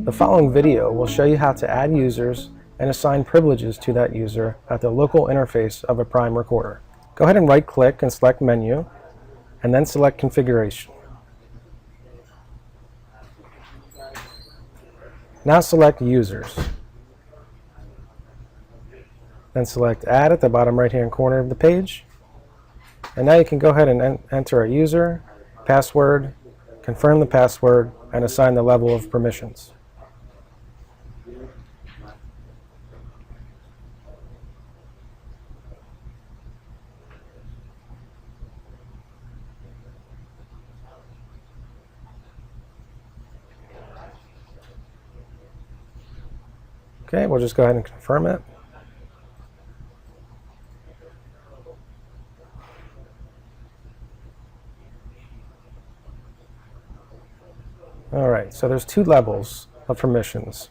The following video will show you how to add users and assign privileges to that user at the local interface of a Prime recorder. Go ahead and right-click and select Menu, and then select Configuration. Now select Users. Then select Add at the bottom right-hand corner of the page. And now you can go ahead and enter a user, password, confirm the password, and assign the level of permissions. Okay, we'll just go ahead and confirm it. Alright, so there's two levels of permissions.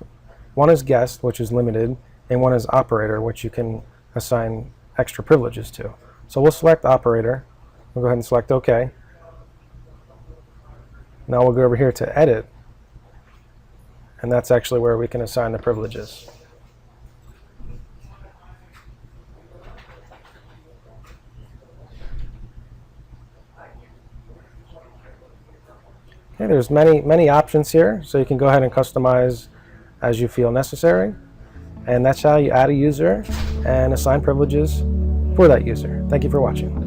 One is guest, which is limited, and one is operator, which you can assign extra privileges to. So we'll select operator. We'll go ahead and select OK. Now we'll go over here to edit, and that's actually where we can assign the privileges. Okay, there's many options here, so you can go ahead and customize as you feel necessary. And that's how you add a user and assign privileges for that user. Thank you for watching.